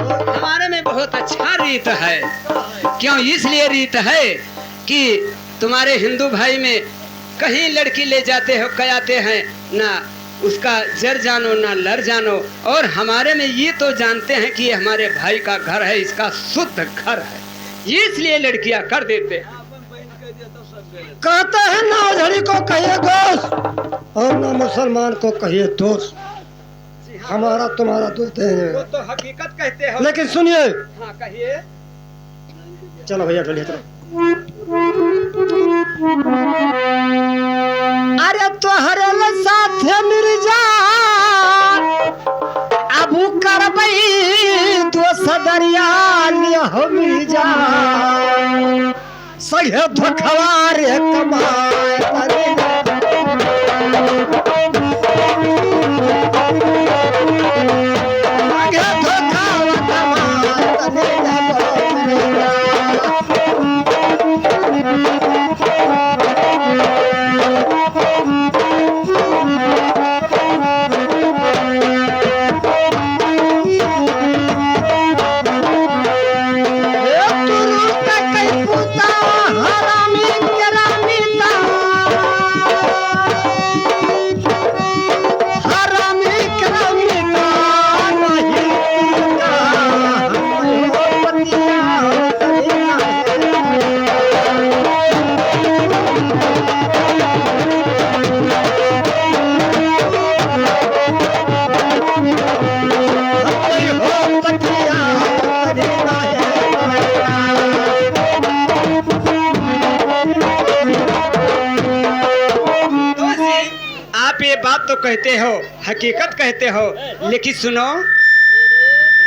हमारे में बहुत अच्छा रीत है। क्यों? इसलिए रीत है कि तुम्हारे हिंदू भाई में कहीं लड़की ले जाते हो कयाते हैं ना उसका जर जानो ना लड़ जानो, और हमारे में ये तो जानते हैं कि ये हमारे भाई का घर है, इसका शुद्ध घर है, इसलिए लड़कियां कर देते हैं। कहते हैं ना उधड़ी को कहिए दोस्त और ना मुसलमान को कहिए दोस्त। हमारा तुम्हारा दोस्त है, वो तो हकीकत कहते हो। लेकिन सुनिए। हाँ कहिए। चलो भैया चलिए। अरे तोहरे साथ मिर्जा अबू करबई तो सदरिया हो मिर्जा सहे धोखवार कमाए तो कहते हो हकीकत कहते हो, लेकिन सुनो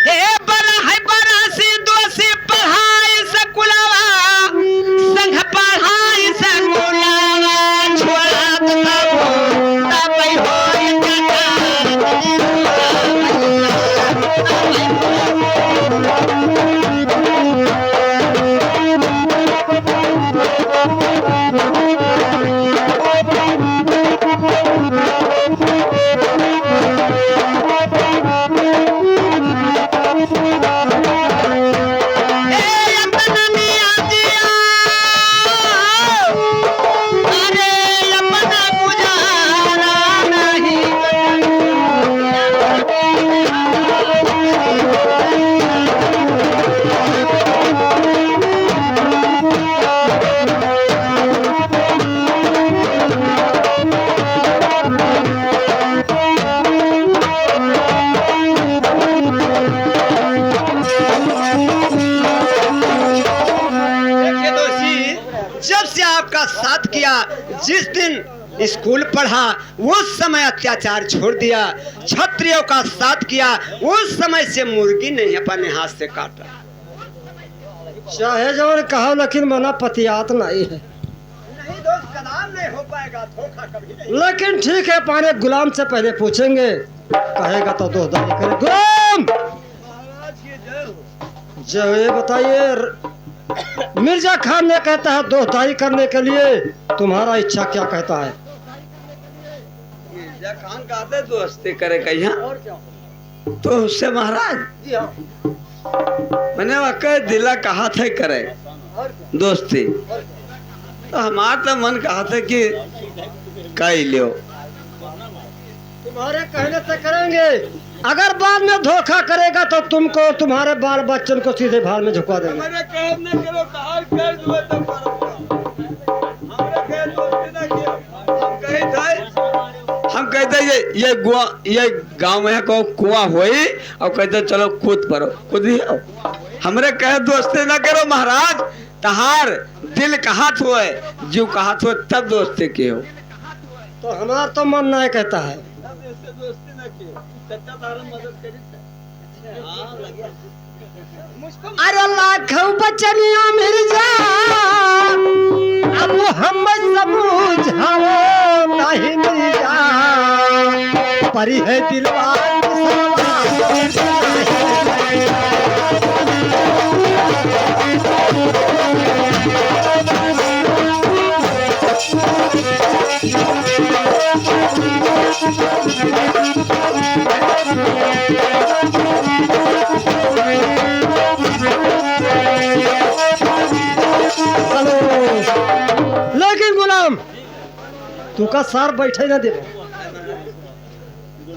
हे बड़ा है बड़ा सी दोषी पढ़ाई सकुलावा संग पढ़ाई सकुलावा छोड़ा तो तब हो जिस दिन स्कूल पढ़ा उस समय अत्याचार छोड़ दिया, क्षत्रियों का साथ किया उस समय से मुर्गी नहीं अपने हाथ से काटा। चाहे जो कहा लेकिन मना पतियात नहीं है। नहीं दोस्त कलाम नहीं हो पाएगा, धोखा कभी नहीं। लेकिन ठीक है, पाने गुलाम से पहले पूछेंगे, कहेगा तो दोस्तानी करे। गुलाम जो ये बताइए, मिर्जा खान ने कहता है दोस्ताई करने के लिए, तुम्हारा इच्छा क्या कहता है? मिर्जा खान कहते दोस्ती करे कहीं तो उससे महाराज मैंने वाकई दिला कहा था करे दोस्ती, तो हमारा तो मन कहा था कि कह लियो। तुम्हारे कहने से करेंगे, अगर बाद में धोखा करेगा तो तुमको तुम्हारे बाल बच्चन को सीधे भाल में झुका देंगे। हम कहते ये गांव में को कुआं होई और कहते चलो कूद पड़ो, कूदी हमरे कहे दोस्ती ना करो महाराज, तहार दिल कहा हुए जीव कहा हुए तब दोस्ती के हो। तो हमारा तो मन नहीं कहता है। अरे लाखों बचनिया मिर्जा अब हम समझाओ नहीं मिर्जा, परी है दिलवा Thank you. तू का सार बैठे ना दे।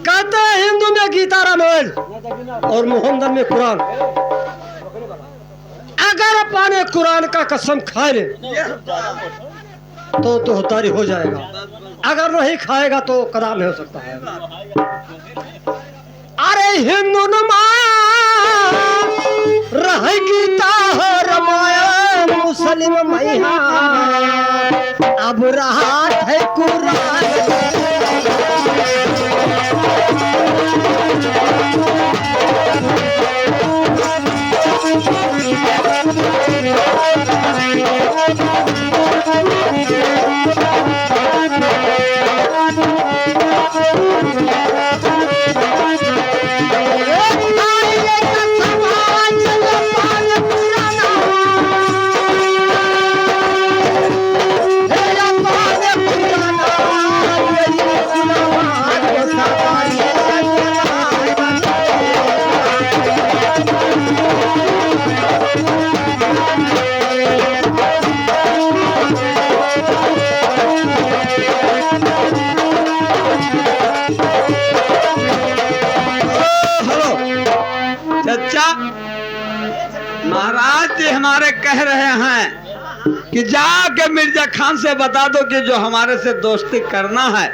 कहते हैं हिंदू में गीता रामायण और मोहम्मद में कुरान। अगर अपने कुरान का कसम खाए ले तो दोहतारी हो जाएगा, अगर नहीं खाएगा तो कदाम नहीं हो सकता है। अरे हिंदू रह गीता हो रामायण मुस्लिम मैया अब रहा है कुरान। महाराज जी हमारे कह रहे हैं कि जाके मिर्जा खान से बता दो कि जो हमारे से दोस्ती करना है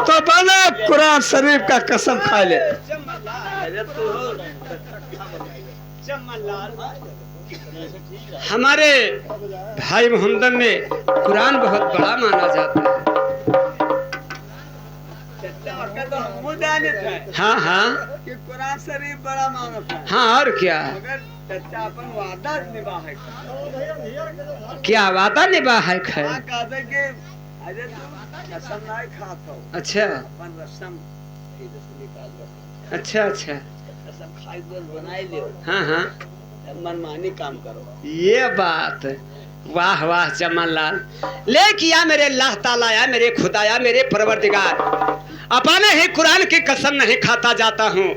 तो बने कुरान शरीफ का कसम खा ले। हमारे भाई मोहम्मद में कुरान बहुत बड़ा माना जाता है। हाँ हाँ कि कुरान शरीफ बड़ा मानता है। हाँ और क्या, मगर चचा अपन वादा निभा है। क्या वादा निभा है खैर। कहते कि अरे तू कसम नहीं खाता हो। अच्छा अपन रसम निकाल लो। अच्छा अच्छा कसम खाई दो बनाई लियो। हाँ हाँ मनमानी काम करो। ये बात, वाह वाह चमन लाल। ले किया मेरे अल्लाह ताला या मेरे खुदाया मेरे परवरदिगार, अपने ही कुरान की कसम नहीं खाता जाता हूँ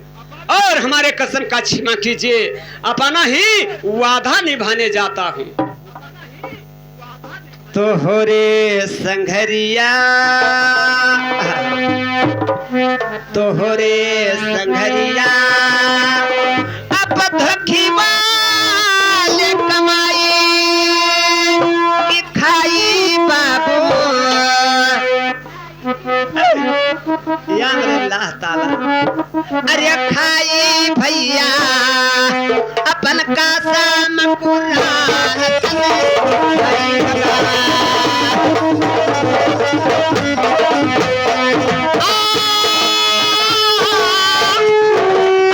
और हमारे कसम का क्षमा कीजिए, अपना ही वादा निभाने जाता हूँ। तोहरे संघरिया तोहरे संघरिया अब धोखी वाले कमाई की खाई बाबू या मेरे अल्लाह ताला। अरे खाई भैया अपन का साम कुरान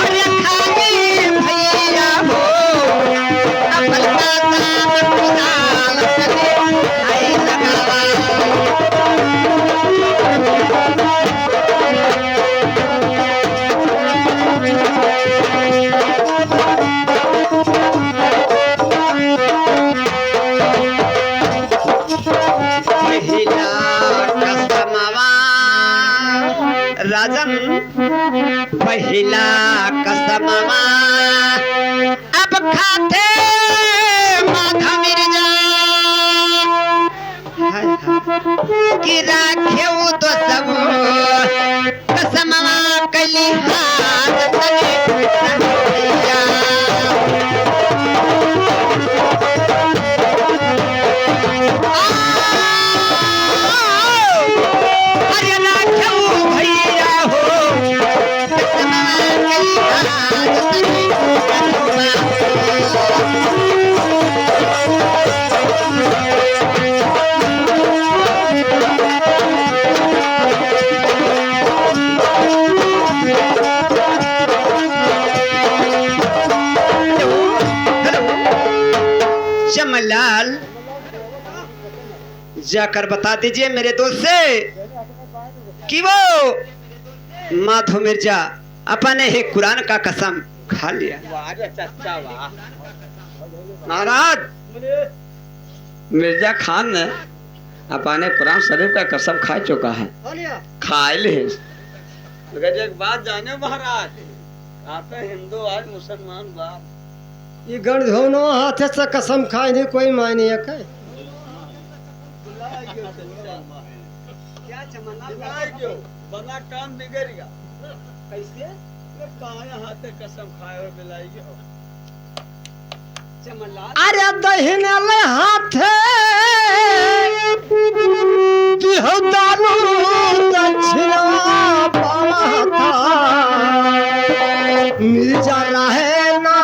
अरे खाई भैया हो अपन का साम कुरान खाई लगा। राजन पहिला कसमवा अब खाते माथा मिर्जा कि राखेऊ तो सब कसमवा कली हाथ चमनलाल जाकर बता दीजिए मेरे दोस्त से कि वो माधो मिर्जा अपने ही कुरान का कसम खा लिया। महाराज मिर्जा खान ने अपने कुरान शरीफ का कसम खा चुका है। खा ले। मगर एक बात जाने महाराज, आप हिंदू आज मुसलमान बात ये गण धोनो हाथ से कसम खाए नहीं कोई मायने है। क्या क्या चमन बिलाई क्यों बना काम बिगड़ेगा कैसे ये कहाँ हाथे कसम खाए हो बिलाई क्यों चमनलाल अरे दहिने ले हाथे दिहो दानु दक्षिणा पाता मिर्जा रहे ना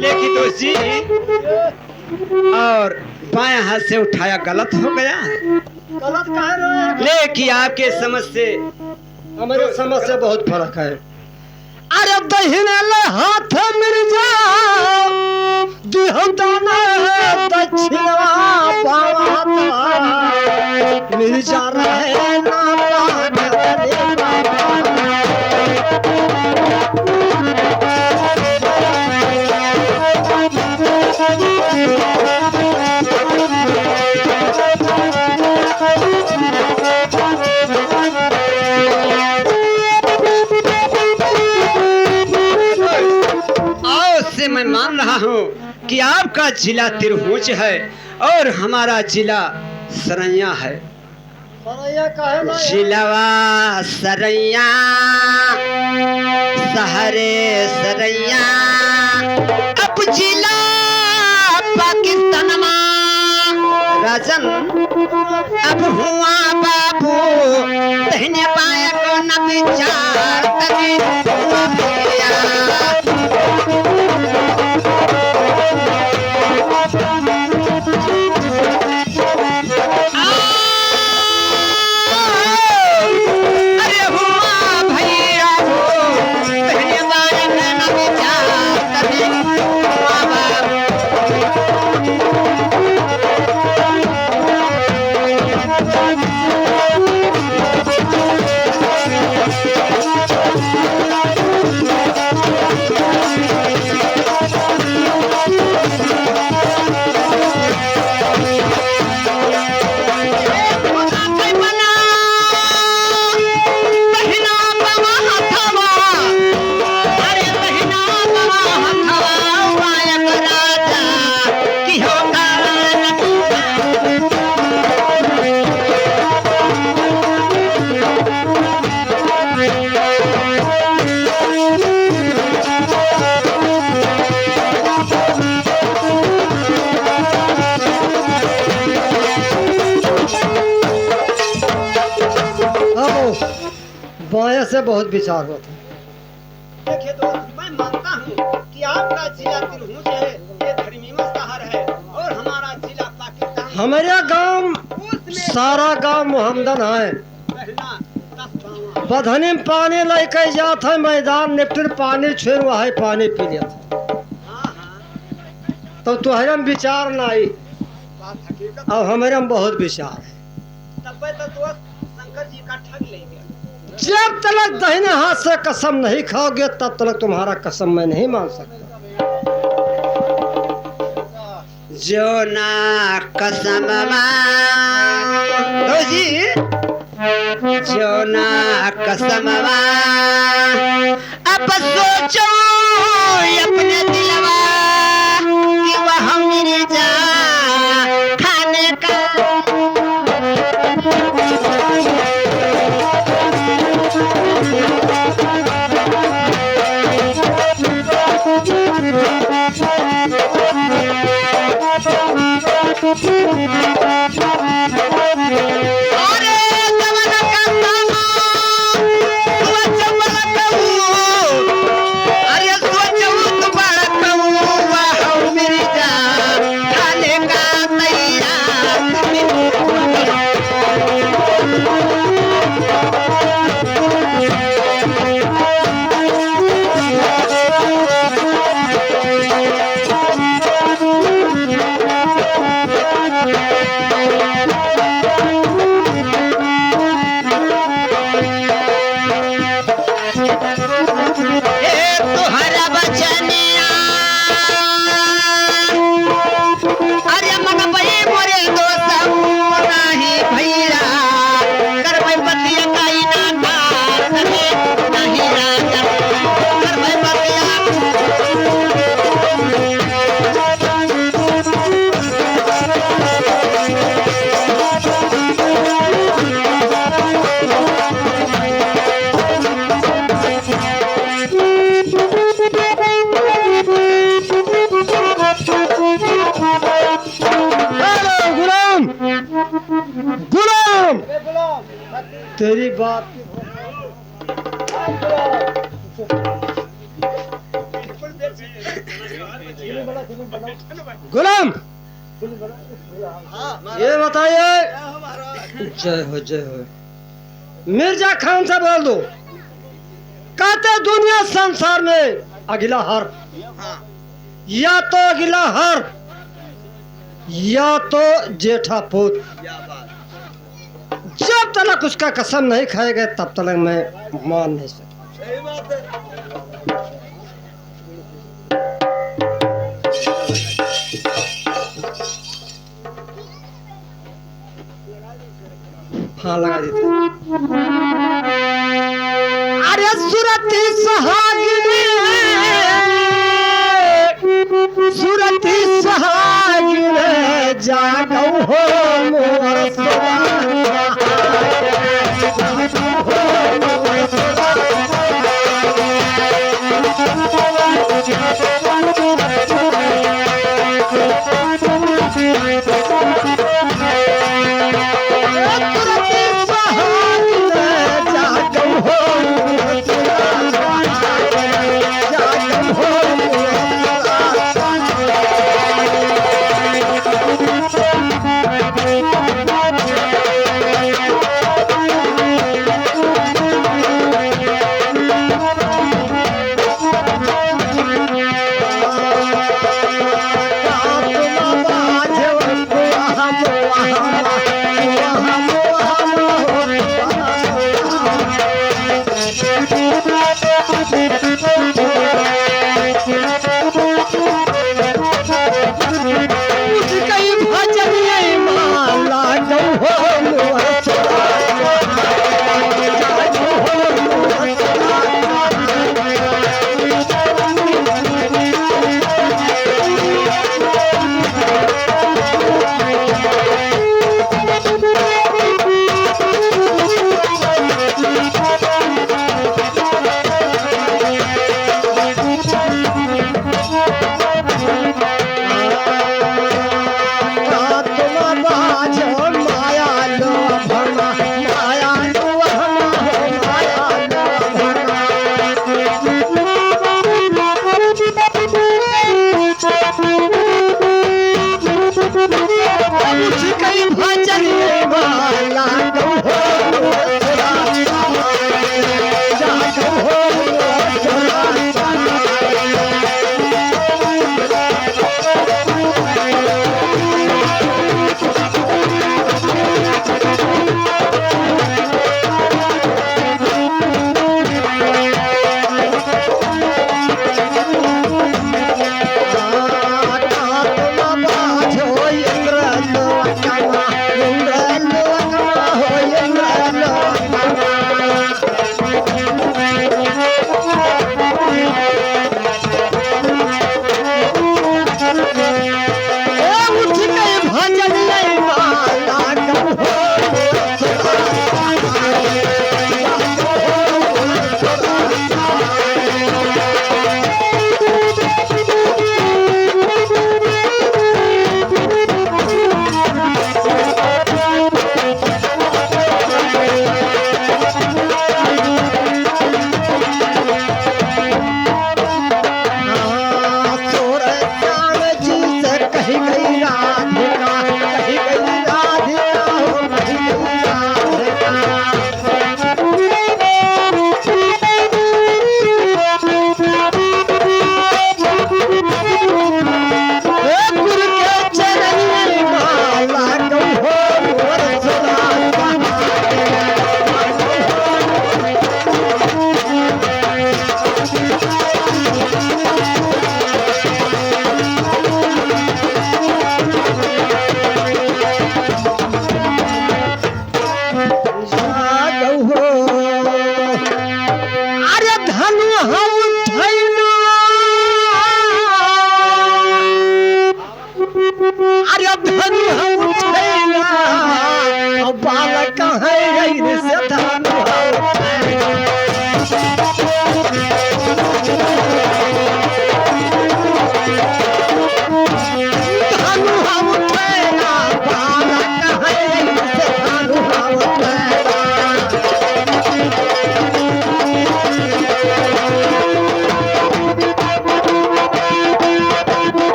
लेकिन दोस्त जी और बाएं हाथ से उठाया गलत हो गया गलत कह रहे हैं लेकिन आपके समझ से हमारे समझ से बहुत फर्क है अरे दहिने ले हाथ मिर्जा दिहो दाना दक्षिणा पाता मिर्जा रहे ना से मैं मान रहा हूँ कि आपका जिला तिरहुच है और हमारा जिला सरैया है जिलावा सरैया सहरे सरैया अब जिला पाकिस्तान राजन अब हुआ बाबू दहिने पाया को न विचार तभी हुआ भैया बाएं से बहुत विचार होता है देखिए दोस्त मैं मानता हूँ कि आपका जिला तिरहुच है ये धर्मीमत शहर है और हमारा जिला पाकिस्तान हमारे गांव सारा गांव मोहम्मदन है पहला 10 गाँव बधनी में पानी लेके जात है मैदान निपटर पानी छुर वहा पानी पी लिया था हाँ हाँ तो तुहरे में विचार ना आई बात हकीकत अब हमारे में बहुत विचार है तब तो दोस्त शंकर जी का ठग लेंगे जब तक दाहिने हाथ से कसम नहीं खाओगे तब तक तुम्हारा कसम मैं नहीं मान सकता जो ना कसम जी जो ना कसम अब सोचो अपने दिलवा कि वह मेरे जा खाने का अरे जवान का सामा गुलाम तेरी बात गुलाम ये बताइए। जय हो जय हो। मिर्जा खान से बोल दो, कहते दुनिया संसार में अगला हर, या तो अगला हर या तो जेठा पुत। जब तक उसका कसम नहीं खाएगा तब तक मैं मान नहीं सकता। हाँ लगा देते। अरे सुरती सुहागिनी, सुरती सुहागिनी जागो हो मोर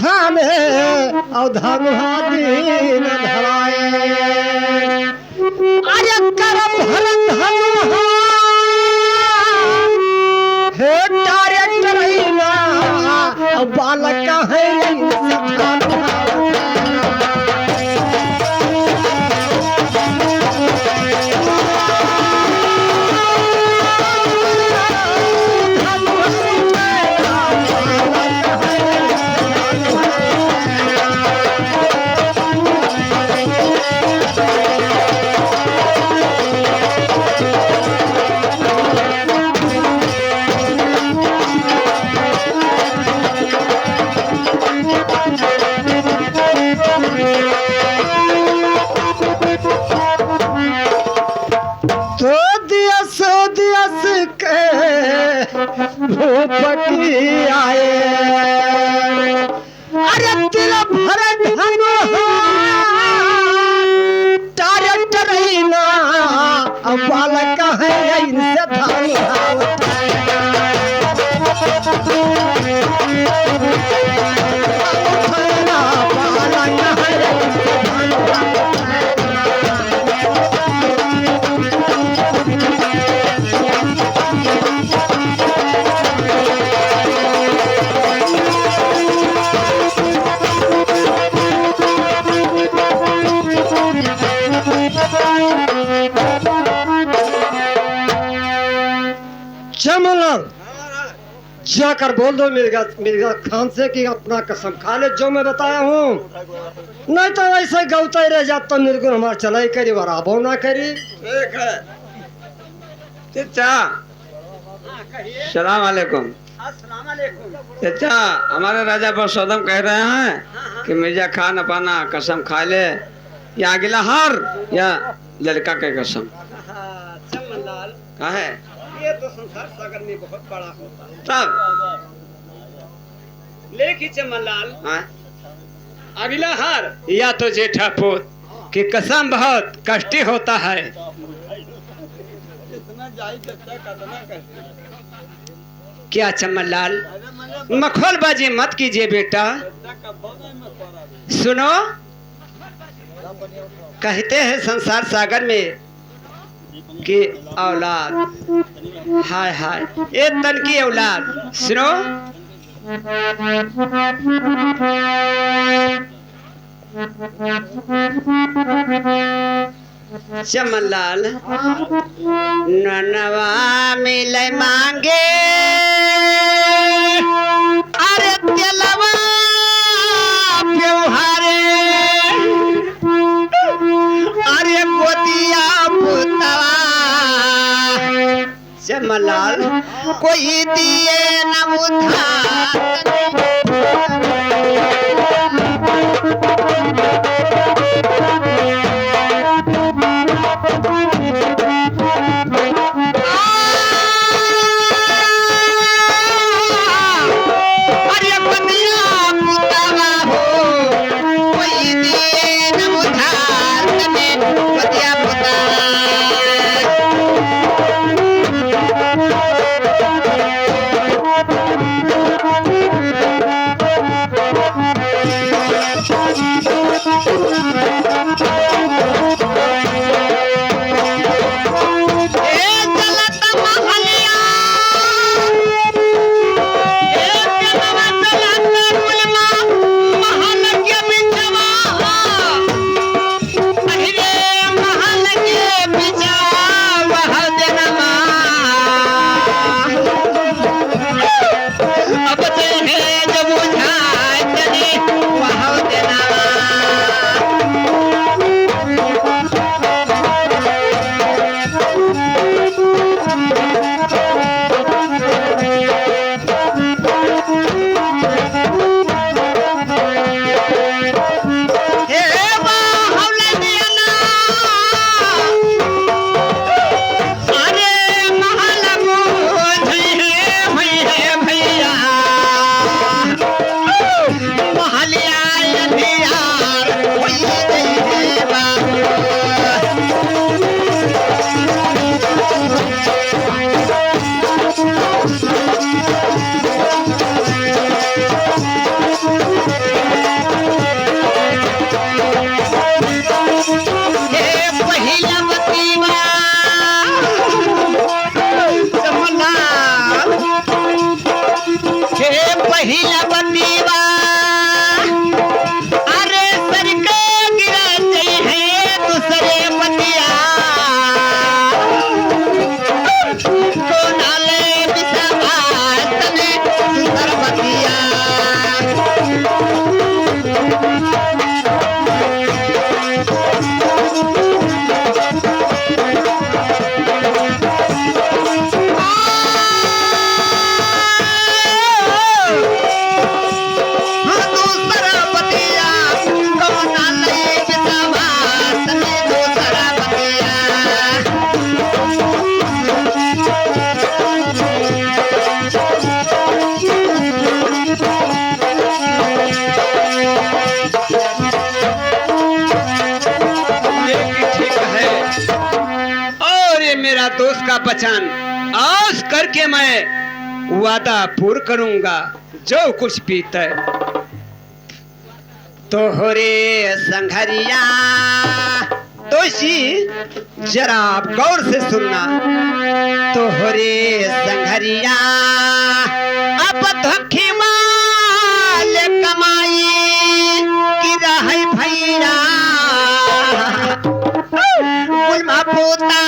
छाने और धनुहा दीन धराए अरे करम भरत धनुहा हे डायरेक्टर रहीना और बालक का है भूपति आए अरे तिल भरत धनुहा डायरेक्टर रहीना अब बालक है इनसे धनुहा चमन जाकर बोल दो मिर्जा खान से कि अपना कसम खा ले जो मैं बताया हूँ नहीं तो ऐसे गौता ही रह जाता तो निर्गुण हमारा चलाई करी बराबर ना करी ठीक है चाचा सलाम अलैकुम चाचा हमारे राजा परसोदम कह रहे हैं कि मिर्जा खान अपना कसम खा ले या अगला हार या लड़का के कसम कहा है ये तो संसार सागर में बहुत बड़ा होता है तब लेकिन चमनलाल हाँ? अगला हार या तो जेठा पोत की कसम बहुत कष्टी होता है क्या चमनलाल मखौलबाजी मत कीजिए बेटा सुनो कहते हैं संसार सागर में कि औलाद हाय हाय ये तन की औलाद सुनो चमनलाल ननवा मिले मांगे अरे तेलवा प्योहारे अरे गोदिया पुतवा चमनलाल कोई दिए न उधार दोस्त का पहचान आज करके मैं वादा पूर्ण करूंगा जो कुछ बीते। तोहरे संघरिया दोषी जरा आप गौर से सुनना। तोहरे संघरिया अब धोखी माल कमाई की रहे भैया गुलमा पोता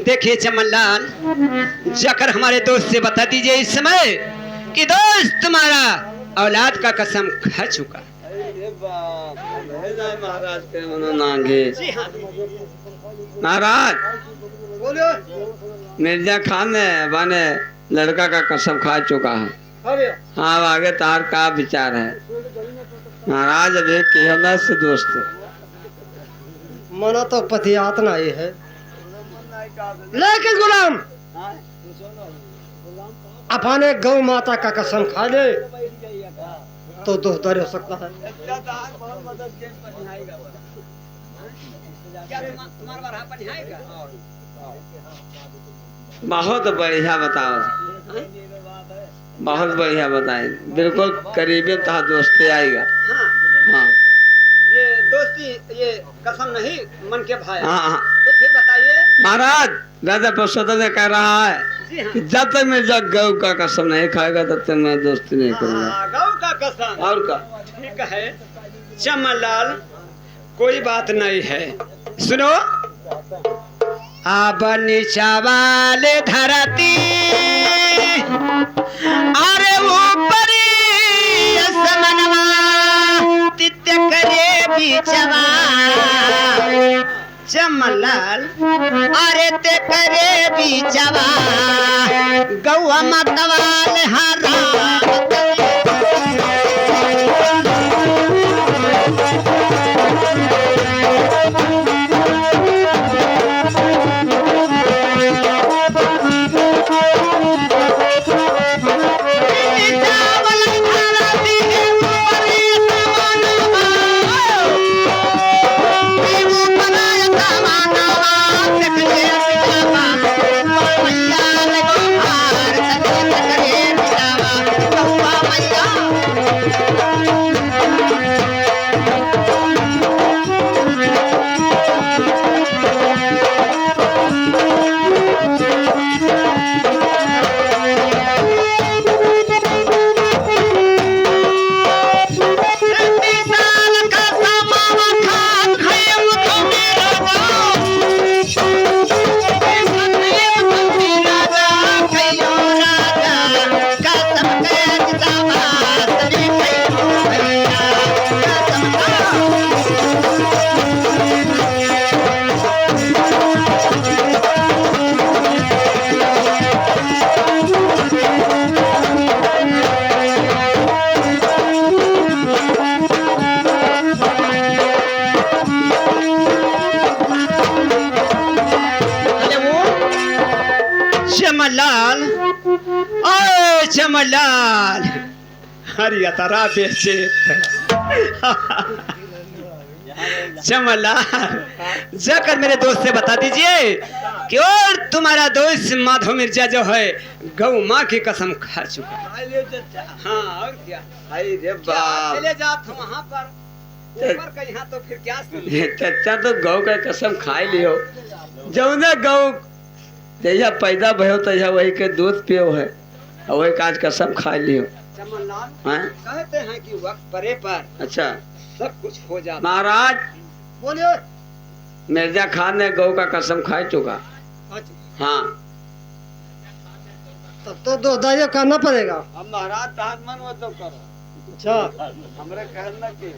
देखिए चमनलाल, जाकर हमारे दोस्त से बता दीजिए इस समय कि दोस्त तुम्हारा औलाद का कसम खा चुका। महाराज के मनो नांगे महाराज मिर्जा खान ने बने लड़का का कसम खा चुका है। हाँ आगे तार का विचार है महाराज? अब एक से दोस्त मना तो पतियात नहीं है, लेकिन गुलाम अपने गौ माता का कसम खा ले तो दोहदार हो सकता है। बहुत बढ़िया बताओ, बहुत बढ़िया बताए, बिल्कुल करीबी तहा दोस्ती आएगा। हाँ ये दोस्ती, ये कसम नहीं मन के भाई। हाँ तो फिर बताइए महाराज। राजा पुरुषोत्तम ने कह रहा है कि जब तक मिर्जा गौ का कसम नहीं खाएगा तब तक मैं दोस्ती नहीं करूंगा। गौ का कसम और का ठीक है चमनलाल, कोई बात नहीं है। सुनो, अब निचावाल धरती अरे ऊपर समनवा तित्य करे बिचवा। चमनलाल अरे ते करे बिचवा गौआ मतवाल हरा गौआ चमलाल अरे तारा बेचे चमलाल जाकर मेरे दोस्त से बता दीजिए कि और तुम्हारा दोस्त माधव मिर्जा जो है गौ माँ की कसम खा चुका है। हाँ और क्या अरे क्या चले जात वहाँ पर ऊपर का यहाँ तो फिर क्या सुनिए। चाचा तो गौ का कसम खाए लियो जौने गौ जैसा पैदा भयो तैसा वही के दूध पियो है और वही काज कसम खा लियो। चमनलाल हाँ? कहते हैं कि वक्त परे पर अच्छा सब कुछ हो जाता। महाराज बोलिए। मिर्जा खान ने गौ का कसम खा चुका। अच्छा, हाँ तब तो दोहदाइया करना पड़ेगा। अब महाराज ताज मन वो तो करो। अच्छा, हमरे कहना की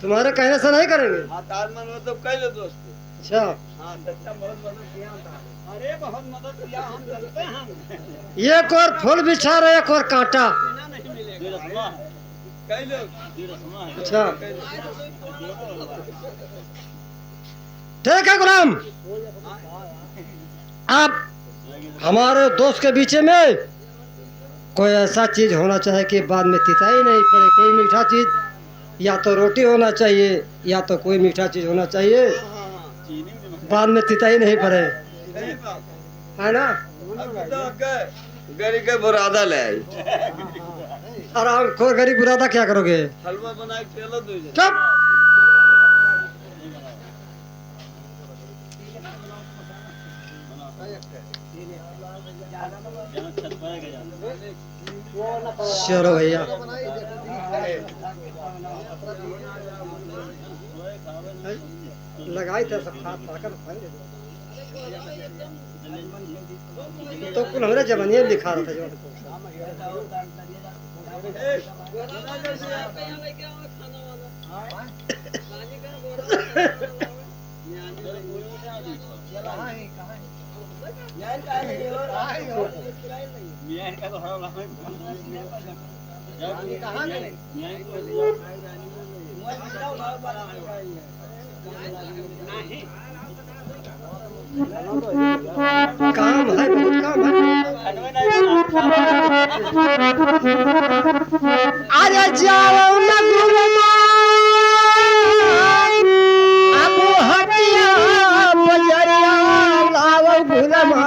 तुम्हारे कहने से नहीं करेंगे। हाँ ताज मन वो तो कह लो दोस्त। अच्छा, हाँ सच्चा बहुत मदद किया था। अरे बहुत मदद किया हम करते हैं। एक और फूल बिछा रहे एक और कांटा। नहीं मिलेगा। कह लो। अच्छा ठीक है गुलाम, आप हमारे दोस्त के बीच में कोई ऐसा चीज होना चाहिए कि बाद में तिताई नहीं पड़े। कोई मीठा चीज, या तो रोटी होना चाहिए या तो कोई मीठा चीज होना चाहिए, बाद में तिताई नहीं पड़े, है ना। गरी के बुरादा ले आई। आराम खोर गरीब बुरादा क्या करोगे। हलवा बना के चलो दो। चुप। चलो भैया, लगाई था सब खाद पाकर तो कुल हमारे जवानिया लिखा रहा था जो काम है, बहुत काम है। अरे जाओ न गुरुमा अब हटिया बजरिया लाओ गुरुमा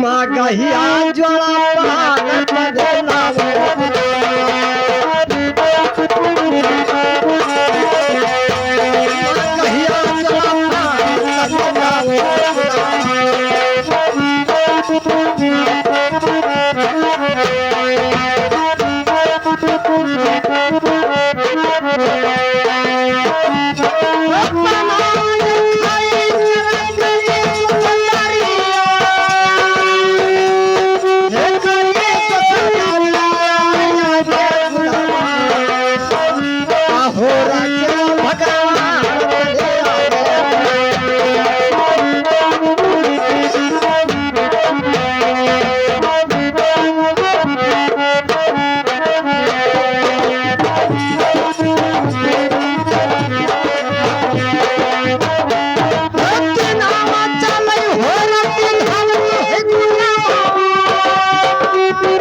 माँ गहिया ज्वाला